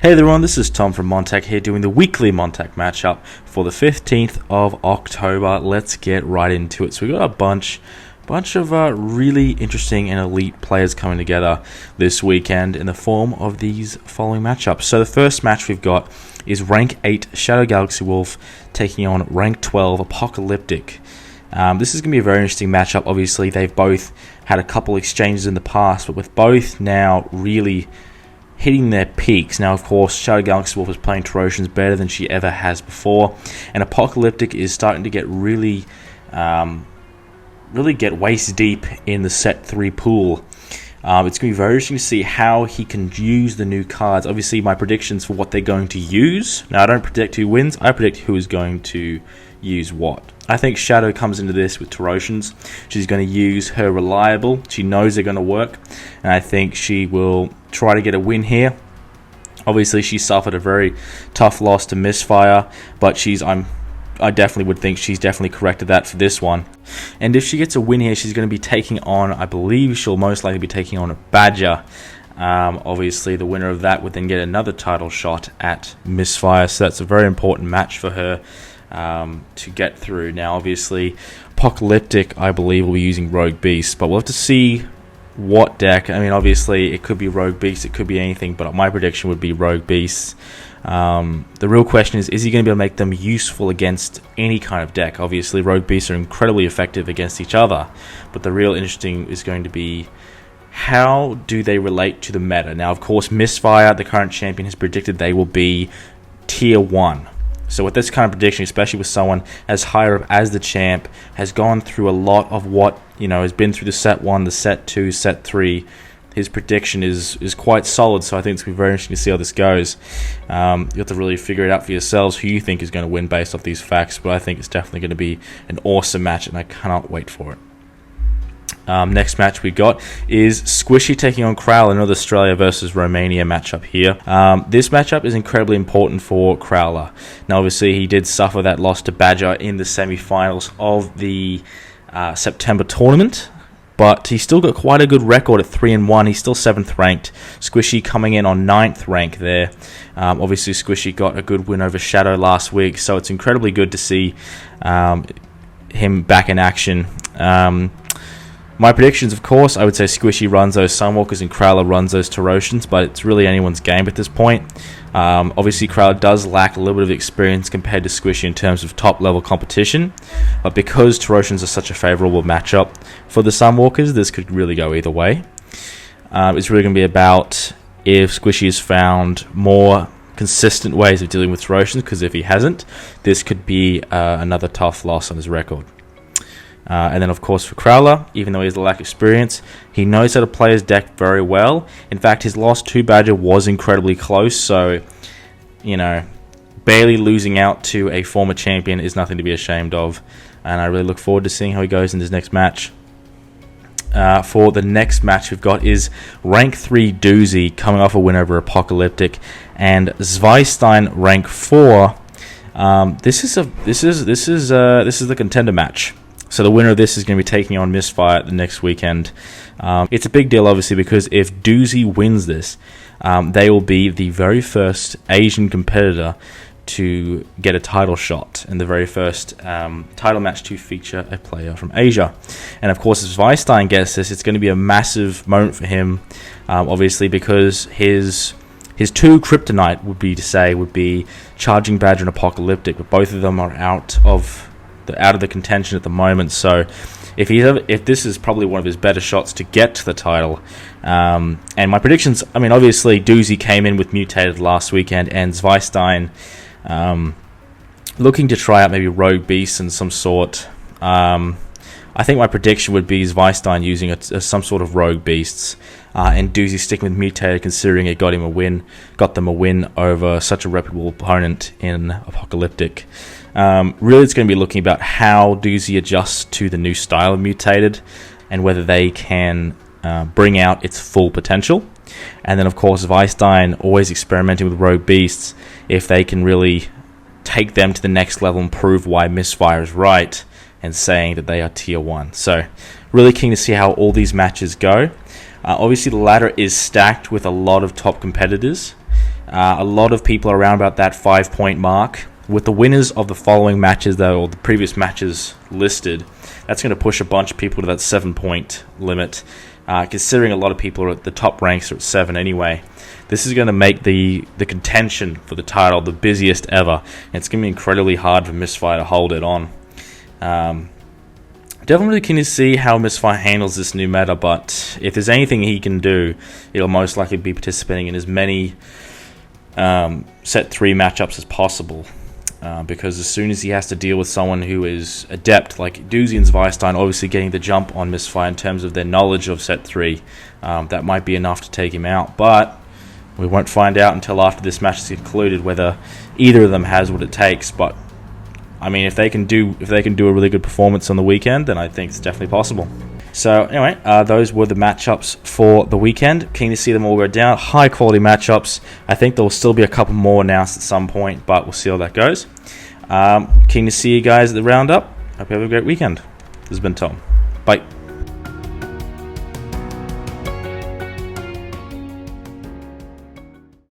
Hey everyone, this is Tom from MonTac here doing the weekly MonTac matchup for the 15th of October. Let's get right into it. So we've got a bunch of really interesting and elite players coming together this weekend in the form of these following matchups. So the first match we've got is rank 8 Shadow Galaxy Wolf taking on rank 12 Apocalyptic. This is going to be a very interesting matchup. Obviously, they've both had a couple exchanges in the past, but with both now really hitting their peaks. Now, of course, Shadow Galaxy Wolf is playing Terosians better than she ever has before, and Apocalyptic is starting to get really get waist deep in the set 3 pool. It's going to be very interesting to see how he can use the new cards. Obviously, my predictions for what they're going to use. Now, I don't predict who wins. I predict who is going to use what. I think Shadow comes into this with Terosians. She's going to use her reliable. She knows they're going to work. And I think she will try to get a win here. Obviously, she suffered a very tough loss to Misfire. But I definitely would think she's definitely corrected that for this one. And if she gets a win here, she's going to be taking on, I believe she'll most likely be taking on a Badger. Obviously, the winner of that would then get another title shot at Misfire. So that's a very important match for her to get through. Now, obviously, Apocalyptic, I believe, will be using Rogue Beast, but we'll have to see what deck. I mean, obviously, it could be Rogue Beast, it could be anything, but my prediction would be Rogue Beast. The real question is he going to be able to make them useful against any kind of deck? Obviously, Rogue Beasts are incredibly effective against each other, but the real interesting is going to be how do they relate to the meta? Now, of course, Misfire, the current champion, has predicted they will be Tier 1. So with this kind of prediction, especially with someone as higher up as the champ, has gone through a lot of what, has been through the set 1, the set 2, set 3, his prediction is quite solid, so I think it's going to be very interesting to see how this goes. You have to really figure it out for yourselves who you think is going to win based off these facts, but I think it's definitely going to be an awesome match, and I cannot wait for it. Next match we got is Squishy taking on Crowl, another Australia versus Romania matchup here. This matchup is incredibly important for Crowler. Now, obviously, he did suffer that loss to Badger in the semi-finals of the September tournament, but he still got quite a good record at 3-1. He's still 7th ranked. Squishy coming in on 9th rank there. Obviously, Squishy got a good win over Shadow last week, so it's incredibly good to see him back in action. My predictions, of course, I would say Squishy runs those Sunwalkers and Crowler runs those Terosians, but it's really anyone's game at this point. Obviously, Crowler does lack a little bit of experience compared to Squishy in terms of top-level competition, but because Terosians are such a favourable matchup for the Sunwalkers, this could really go either way. It's really going to be about if Squishy has found more consistent ways of dealing with Terosians, because if he hasn't, this could be another tough loss on his record. And then, of course, for Crowler, even though he has a lack of experience, he knows how to play his deck very well. In fact, his loss to Badger was incredibly close, so, barely losing out to a former champion is nothing to be ashamed of. And I really look forward to seeing how he goes in his next match. For the next match we've got is rank 3 Doozy coming off a win over Apocalyptic, and Zweistein rank 4. This is the contender match. So the winner of this is going to be taking on Misfire the next weekend. It's a big deal, obviously, because if Doozy wins this, they will be the very first Asian competitor to get a title shot, and the very first title match to feature a player from Asia. And of course, if Zweistein gets this, it's going to be a massive moment for him, obviously, because his two kryptonite would be Charging Badger and Apocalyptic, but both of them are out of the contention at the moment. So if this is probably one of his better shots to get to the title. And my predictions, obviously Doozy came in with Mutated last weekend, and Zweistein looking to try out maybe Rogue Beast and some sort. I think my prediction would be Zweistein using some sort of Rogue Beasts, and Doozy sticking with Mutated, considering it got them a win over such a reputable opponent in Apocalyptic. Really, it's going to be looking about how Doozy adjusts to the new style of Mutated, and whether they can bring out its full potential. And then, of course, Zweistein always experimenting with Rogue Beasts, if they can really take them to the next level and prove why Misfire is right, and saying that they are Tier 1. So, really keen to see how all these matches go. Obviously, the ladder is stacked with a lot of top competitors. A lot of people are around about that 5-point mark. With the winners of the following matches, though, or the previous matches listed, that's going to push a bunch of people to that 7-point limit, considering a lot of people are at the top ranks are at 7 anyway. This is going to make the contention for the title the busiest ever. And it's going to be incredibly hard for Misfire to hold it on. Definitely keen to see how Misfire handles this new meta, but if there's anything he can do, he'll most likely be participating in as many set 3 matchups as possible. Because as soon as he has to deal with someone who is adept, like Doozy and Zweistein, obviously getting the jump on Misfire in terms of their knowledge of set 3, that might be enough to take him out. But we won't find out until after this match is concluded whether either of them has what it takes. But I mean, if they can do a really good performance on the weekend, then I think it's definitely possible. So anyway, those were the matchups for the weekend. Keen to see them all go down. High quality matchups. I think there will still be a couple more announced at some point, but we'll see how that goes. Keen to see you guys at the roundup. Hope you have a great weekend. This has been Tom. Bye.